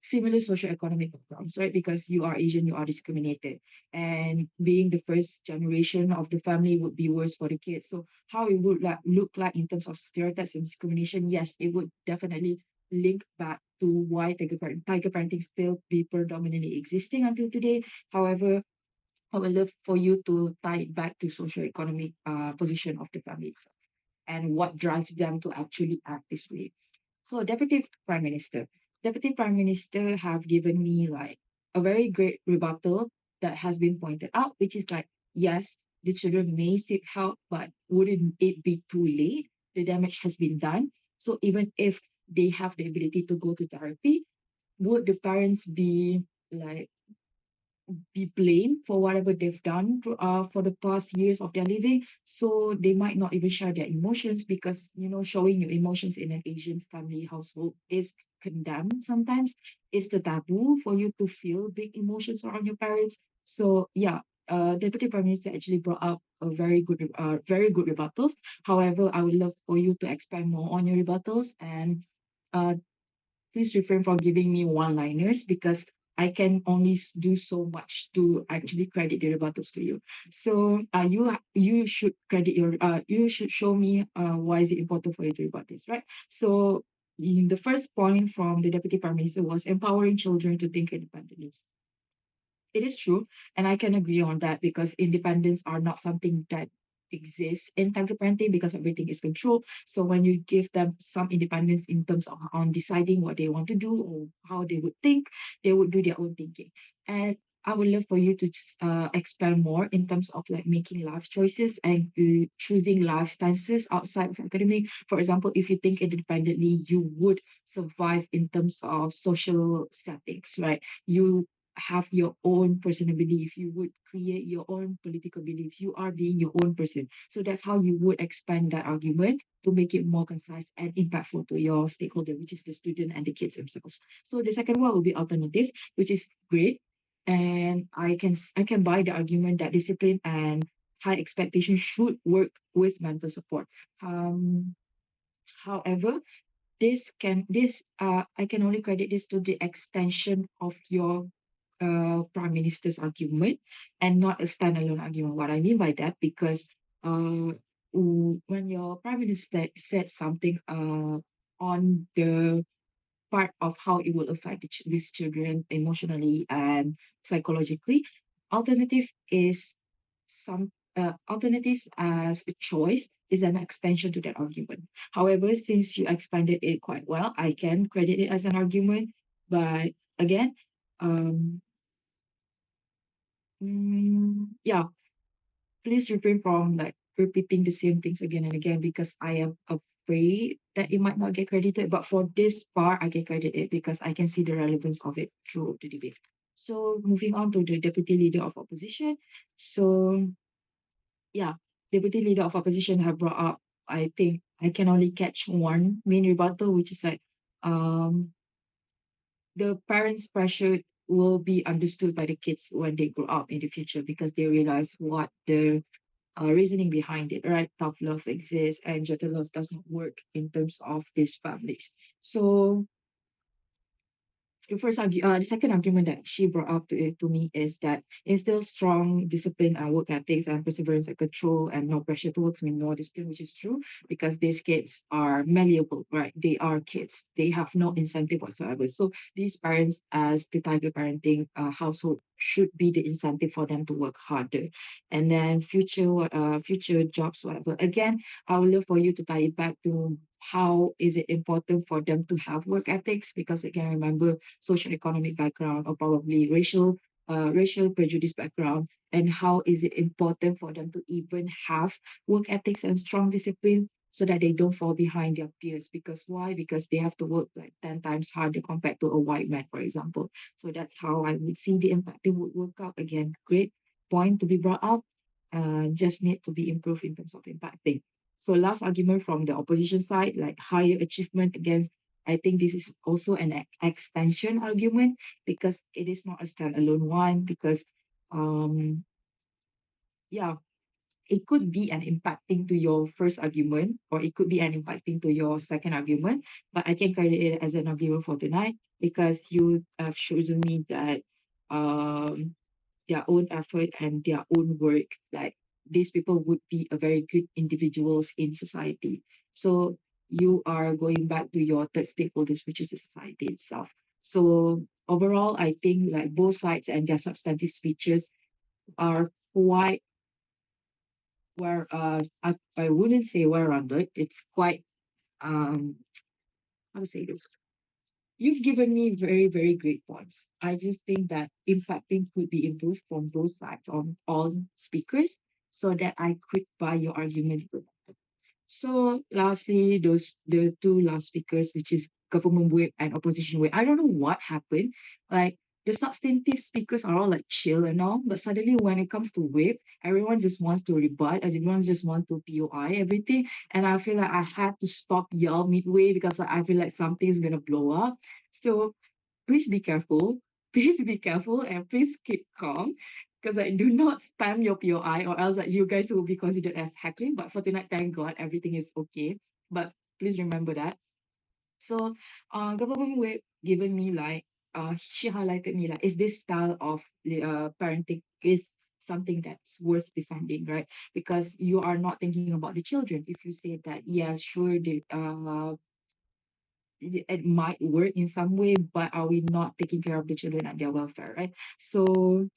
[SPEAKER 2] similar socioeconomic backgrounds, right? Because you are Asian, you are discriminated. And being the first generation of the family would be worse for the kids. So how it would look like in terms of stereotypes and discrimination, yes, it would definitely link back to why tiger parenting still be predominantly existing until today. However, I would love for you to tie it back to socioeconomic position of the family itself and what drives them to actually act this way. So, Prime Minister, Deputy Prime Minister have given me like a very great rebuttal that has been pointed out, which is like, yes, the children may seek help, but wouldn't it be too late? The damage has been done. So, even if they have the ability to go to therapy, would the parents be like be blamed for whatever they've done for the past years of their living. So they might not even share their emotions because, showing your emotions in an Asian family household is condemned sometimes. It's the taboo for you to feel big emotions around your parents. So, yeah. Deputy Prime Minister actually brought up a very good rebuttals. However, I would love for you to expand more on your rebuttals and uh, please refrain from giving me one-liners because I can only do so much to actually credit the rebuttals to you. So you should you should show me why is it important for you to rebut this, right? So in the first point from the Deputy Prime Minister was empowering children to think independently. It is true, and I can agree on that because independence are not something that exists in tiger parenting because everything is controlled. So when you give them some independence in terms of on deciding what they want to do or how they would think, they would do their own thinking. And I would love for you to expand more in terms of like making life choices and choosing life stances outside of academic. For example, if you think independently, you would survive in terms of social settings, right? You have your own personal belief. You would create your own political belief. You are being your own person. So that's how you would expand that argument to make it more concise and impactful to your stakeholder, which is the student and the kids themselves. So the second one will be alternative, which is great. And I can buy the argument that discipline and high expectations should work with mental support. Um, However, I can only credit this to the extension of your prime minister's argument and not a standalone argument. What I mean by that, because when your prime minister said something on the part of how it will affect these children emotionally and psychologically, alternative is alternatives as a choice is an extension to that argument. However, since you expanded it quite well, I can credit it as an argument. But again, um, yeah, please refrain from like repeating the same things again and again because I am afraid that it might not get credited. But for this part, I can credit it because I can see the relevance of it through the debate. So moving on to the deputy leader of opposition. So yeah, deputy leader of opposition have brought up, I think I can only catch one main rebuttal, which is like um the parents' pressure will be understood by the kids when they grow up in the future because they realize what the reasoning behind it, right? Tough love exists and gentle love does not work in terms of these families. So the second argument that she brought up to me is that instill strong discipline and work ethics and perseverance and control and no pressure towards me, no discipline, which is true because these kids are malleable, right? They are kids. They have no incentive whatsoever. So these parents, as the tiger parenting household, should be the incentive for them to work harder. And then future jobs, whatever. Again, I would love for you to tie it back to how is it important for them to have work ethics because again remember socioeconomic background or probably racial prejudice background and how is it important for them to even have work ethics and strong discipline so that they don't fall behind their peers because why because they have to work like 10 times harder compared to a white man for example. So that's how I would see the impact they would work out. Again, great point to be brought up, just need to be improved in terms of impacting. So last argument from the opposition side, like higher achievement against, I think this is also an extension argument because it is not a standalone one because um yeah, it could be an impacting to your first argument or it could be an impacting to your second argument, but I can credit it as an argument for tonight because you have chosen me that um their own effort and their own work, like these people would be a very good individuals in society. So you are going back to your third stakeholders, which is the society itself. So overall, I think like both sides and their substantive speeches are quite where I wouldn't say well rounded. It's quite how to say this. You've given me very, very great points. I just think that impacting could be improved from both sides on all speakers so that I could buy your argument. So lastly, the two last speakers, which is government whip and opposition whip. I don't know what happened. Like the substantive speakers are all like chill and all, but suddenly when it comes to whip, everyone just wants to rebut, as everyone just wants to POI everything. And I feel like I had to stop yell midway because like, I feel like something's gonna blow up. So please be careful. Please be careful and please keep calm because I do not spam your POI or else like you guys will be considered as heckling. But for tonight, thank God everything is okay. But please remember that. So government will given me like she highlighted me like is this style of parenting is something that's worth defending, right? Because you are not thinking about the children. If you say that, yeah, sure, it might work in some way, but are we not taking care of the children and their welfare, right? So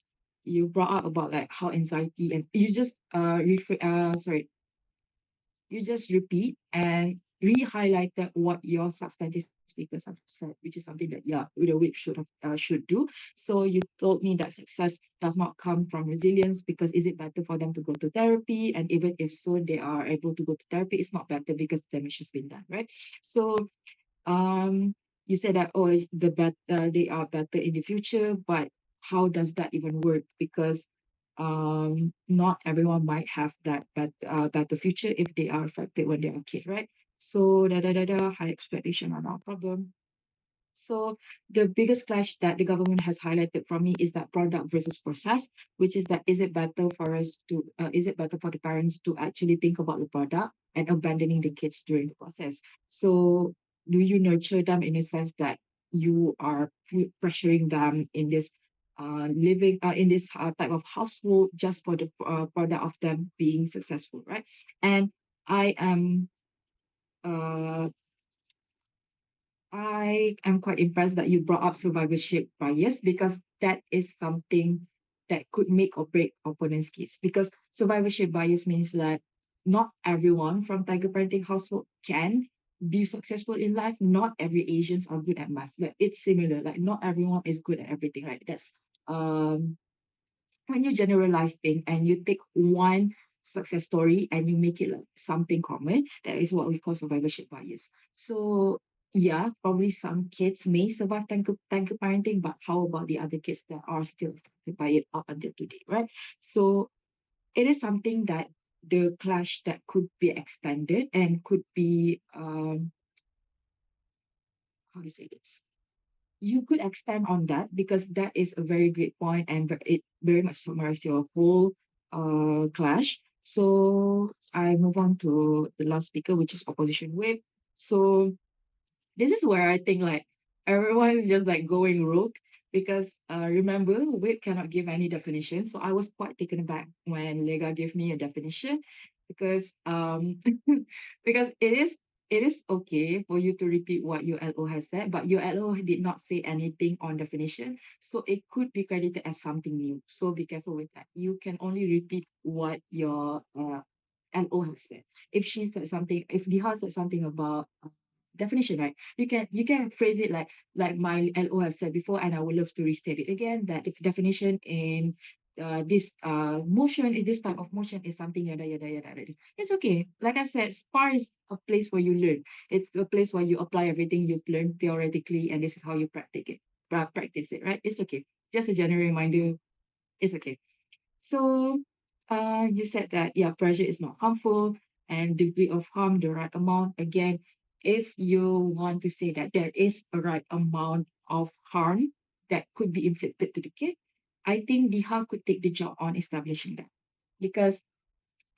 [SPEAKER 2] you brought up about like how anxiety and you just you just repeat and re-highlighted what your substantive speakers have said, which is something that yeah, the whip should do. So you told me that success does not come from resilience because is it better for them to go to therapy? And even if so, they are able to go to therapy, it's not better because damage has been done, right? So um you said that oh they are better in the future, but how does that even work because not everyone might have that better future if they are affected when they are kids, right? So high expectation are not a problem. So the biggest clash that the government has highlighted from me is that product versus process, which is that is it better for the parents to actually think about the product and abandoning the kids during the process? So do you nurture them in a sense that you are pressuring them in this living in this type of household just for the product of them being successful, right? And I am uh I am quite impressed that you brought up survivorship bias because that is something that could make or break opponent's case. Because survivorship bias means that not everyone from tiger parenting household can be successful in life. Not every Asians are good at math. Like it's similar. Like not everyone is good at everything, right? That's um when you generalize things and you take one success story and you make it like something common, that is what we call survivorship bias. So yeah, probably some kids may survive tanker parenting, but how about the other kids that are still affected by it up until today, right? So it is something that the clash that could be extended and could be how do you say this? You could extend on that because that is a very great point and it very much summarizes your whole clash. So I move on to the last speaker, which is opposition whip. So this is where I think like everyone is just like going rogue because remember whip cannot give any definition. So I was quite taken aback when Lega gave me a definition because because it is okay for you to repeat what your LO has said, but your LO did not say anything on definition, so it could be credited as something new. So be careful with that. You can only repeat what your LO has said. If she said something, if Diha said something about definition, right? You can phrase it like my LO have said before, and I would love to restate it again. That if definition in this motion is this type of motion is something yada yada yada. It's okay. Like I said, Spar is a place where you learn. It's a place where you apply everything you've learned theoretically, and this is how you practice it, right? It's okay. Just a general reminder. It's okay. So, you said that yeah, pressure is not harmful and degree of harm the right amount. Again, if you want to say that there is a right amount of harm that could be inflicted to the kid, I think Diha could take the job on establishing that because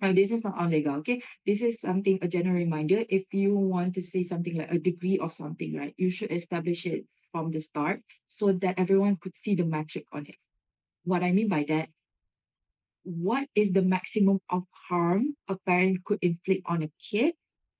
[SPEAKER 2] this is not illegal. Okay, this is something a general reminder. If you want to say something like a degree of something, right, you should establish it from the start so that everyone could see the metric on it. What I mean by that, what is the maximum of harm a parent could inflict on a kid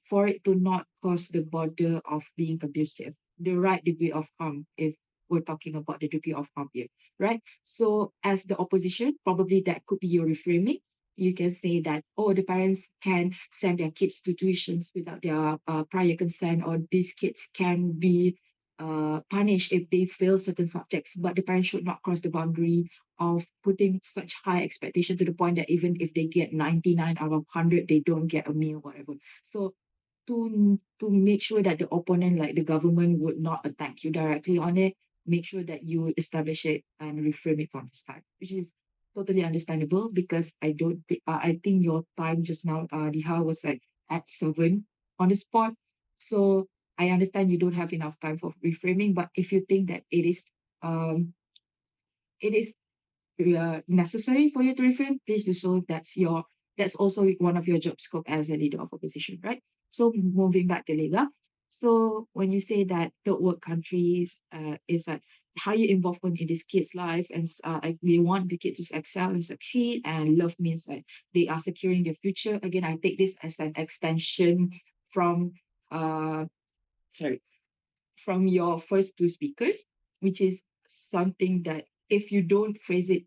[SPEAKER 2] for it to not cause the border of being abusive? The right degree of harm, if we're talking about the degree of harm here, right? So, as the opposition, probably that could be your reframing. You can say that, oh, the parents can send their kids to tuitions without their prior consent, or these kids can be punished if they fail certain subjects, but the parents should not cross the boundary of putting such high expectation to the point that even if they get 99 out of 100, they don't get a meal, whatever. So to make sure that the opponent, like the government, would not attack you directly on it, make sure that you establish it and reframe it from the start, which is totally understandable because I think your time just now, Diha, was like at 7 on the spot. So I understand you don't have enough time for reframing, but if you think that um it is necessary for you to reframe, please do so. That's also one of your job scope as a leader of opposition, right? So moving back to Lega. So when you say that third world countries is like higher involvement in this kid's life and like they want the kid to excel and succeed, and love means that they are securing their future. Again, I take this as an extension from uh sorry from your first two speakers, which is something that if you don't phrase it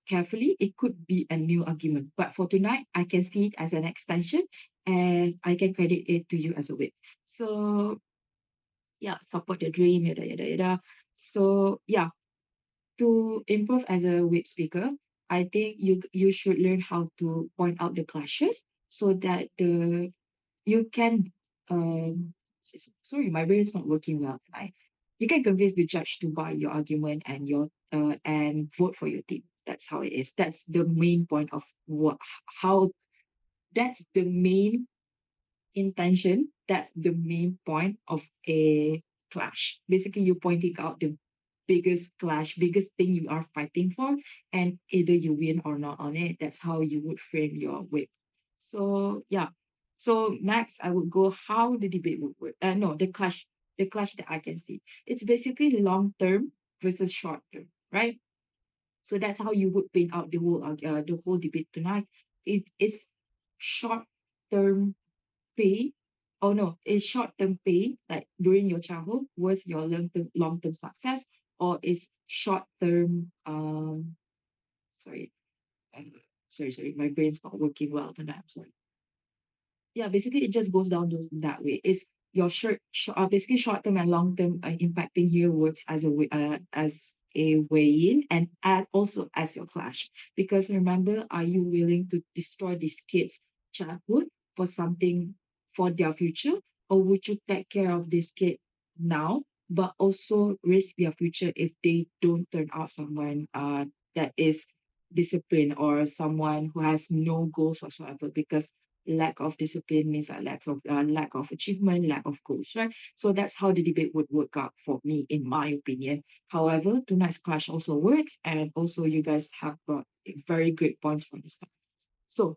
[SPEAKER 2] carefully, it could be a new argument. But for tonight, I can see it as an extension and I can credit it to you as a win. So yeah, support the dream, yada yada yada. So yeah, to improve as a web speaker, I think you should learn how to point out the clashes so that the you can sorry, my brain is not working well. You can convince the judge to buy your argument and your and vote for your team. That's how it is. That's the main point of what how that's the main intention. That's the main point of a clash. Basically, you're pointing out the biggest clash, biggest thing you are fighting for, and either you win or not on it. That's how you would frame your whip. So yeah. So next, I would go how the debate would work. No, the clash that I can see. It's basically long term versus short term, right? So that's how you would paint out the whole debate tonight. It is short term pay. Oh no, is short-term pay like during your childhood worth your long-term success, or is short-term sorry, uh, sorry, my brain's not working well tonight. I'm sorry. Yeah, basically it just goes down to that way. It's your basically short term and long term impacting here works as as a way in and also as your clash. Because remember, are you willing to destroy these kids' childhood for something for their future, or would you take care of this kid now, but also risk their future if they don't turn out someone that is disciplined or someone who has no goals whatsoever? Because lack of discipline means a lack of achievement, lack of goals, right? So that's how the debate would work out for me, in my opinion. However, tonight's clash also works, and also you guys have brought very great points from the start. So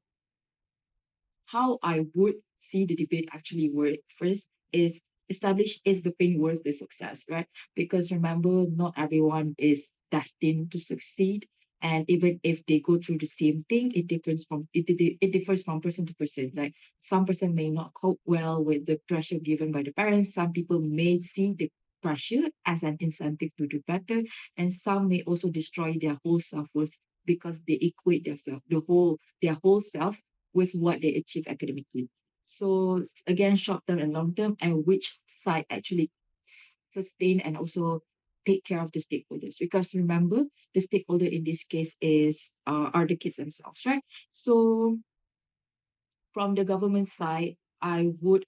[SPEAKER 2] how I would see the debate actually work first is establish, is the pain worth the success, right? Because remember, not everyone is destined to succeed. And even if they go through the same thing, it differs from person to person. Like some person may not cope well with the pressure given by the parents. Some people may see the pressure as an incentive to do better, and some may also destroy their whole self worth because they equate their whole self with what they achieve academically. So again, short term and long term, and which side actually sustain and also take care of the stakeholders. Because remember, the stakeholder in this case are the kids themselves, right? So from the government side, I would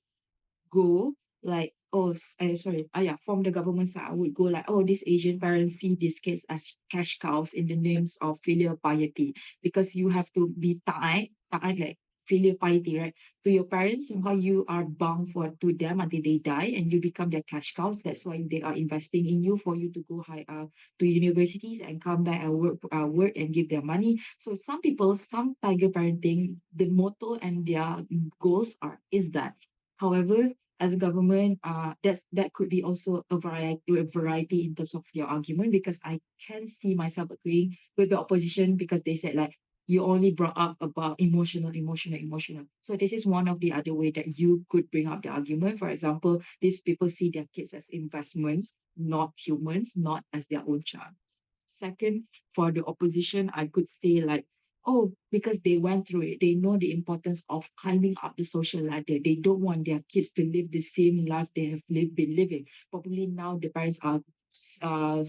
[SPEAKER 2] go like, oh, sorry, yeah, from the government side, I would go like, oh, these Asian parents see these kids as cash cows in the names of filial piety, because you have to be taat like filial piety, right? To your parents, somehow you are bound to them until they die, and you become their cash cows. That's why they are investing in you for you to go to universities and come back and work and give their money. So some people, some tiger parenting, the motto and their goals is that. However, as a government, that could be also a variety in terms of your argument, because I can see myself agreeing with the opposition, because they said like you only brought up about emotional. So this is one of the other way that you could bring up the argument. For example, these people see their kids as investments, not humans, not as their own child. Second, for the opposition, I could say like, oh, because they went through it, they know the importance of climbing up the social ladder. They don't want their kids to live the same life they have been living. Probably now the parents are uh,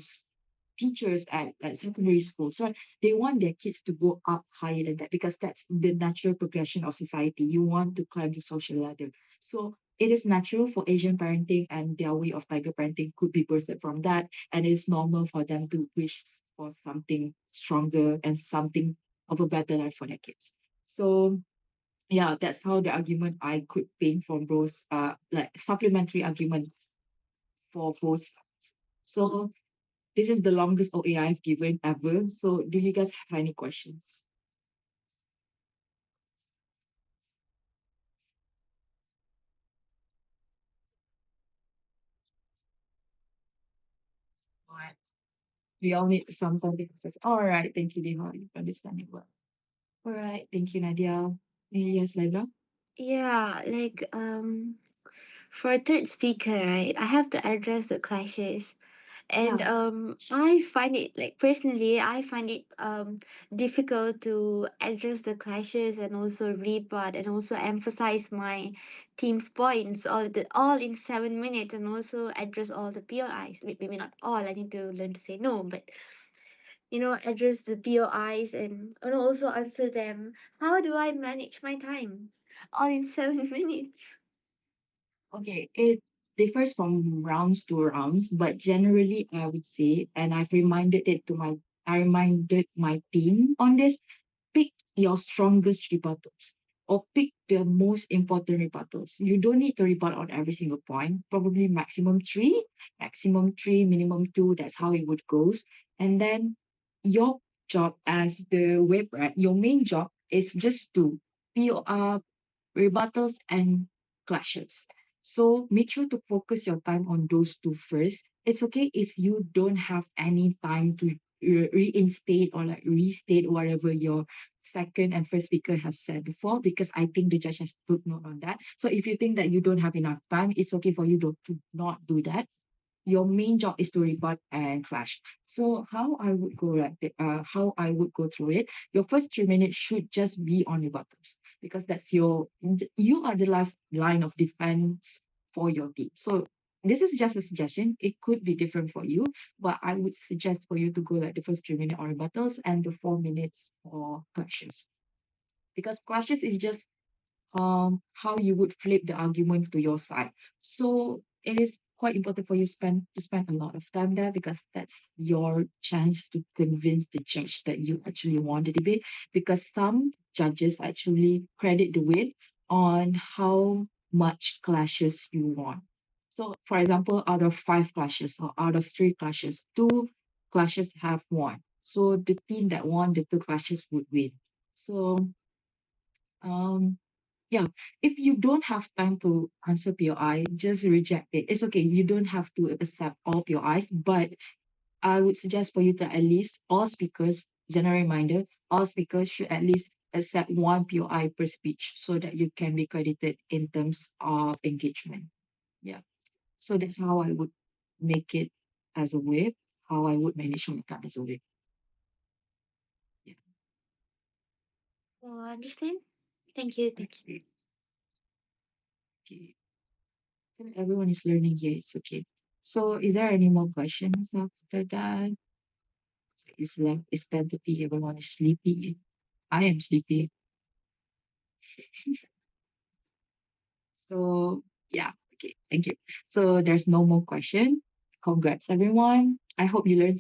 [SPEAKER 2] teachers at secondary school. So they want their kids to go up higher than that, because that's the natural progression of society. You want to climb the social ladder. So it is natural for Asian parenting, and their way of tiger parenting could be birthed from that. And it's normal for them to wish for something stronger and something of a better life for their kids. So yeah, that's how the argument I could paint for both, like supplementary argument for both sides. So this is the longest OA I've given ever. So do you guys have any questions? All right. We all need some context. All right. Thank you, Dina. You understand it well. All right. Thank you, Nadia. Yes, Lega?
[SPEAKER 5] Yeah, like for a third speaker, right? I have to address the clashes. And
[SPEAKER 2] Yeah.
[SPEAKER 5] I find it, like, personally, I find it difficult to address the clashes and also rebut and also emphasize my team's points all in 7 minutes, and also address all the POIs. Maybe not all, I need to learn to say no, but address the POIs and also answer them. How do I manage my time all in 7 minutes?
[SPEAKER 2] Okay. It differs from rounds to rounds, but generally I would say, and I reminded my team on this, pick your strongest rebuttals, or pick the most important rebuttals. You don't need to rebut on every single point, probably maximum three, minimum two. That's how it would goes. And then your job as the web, right? Your main job is just to POR rebuttals and clashes. So make sure to focus your time on those two first. It's okay if you don't have any time to reinstate or like restate whatever your second and first speaker have said before, because I think the judge has took note on that. So if you think that you don't have enough time, it's okay for you to not do that. your main job is to rebut and clash. So how I would go through it. Your first 3 minutes should just be on rebuttals because you are the last line of defense for your team. So this is just a suggestion. It could be different for you, but I would suggest for you to go like the first 3 minutes on rebuttals and the 4 minutes for clashes. Because clashes is just how you would flip the argument to your side. So it is quite important for you spend a lot of time there because that's your chance to convince the judge that you actually won the debate. Because some judges actually credit the win on how much clashes you won. So, for example, out of 5 clashes or out of 3 clashes, 2 clashes have won. So the team that won the 2 clashes would win. So um yeah, if you don't have time to answer POI, just reject it. It's okay. You don't have to accept all POIs, but I would suggest for you to at least all speakers, general reminder, all speakers should at least accept 1 POI per speech so that you can be credited in terms of engagement. Yeah. So that's how I would make it as a whip, how I would manage my card as a whip. Yeah.
[SPEAKER 5] Oh, understand? Thank you. Thank you.
[SPEAKER 2] Okay. Okay. Everyone is learning here. It's okay. So, is there any more questions after that? It's 10:30. Everyone is sleepy. I am sleepy. So, yeah. Okay. Thank you. So, there's no more question. Congrats, everyone. I hope you learned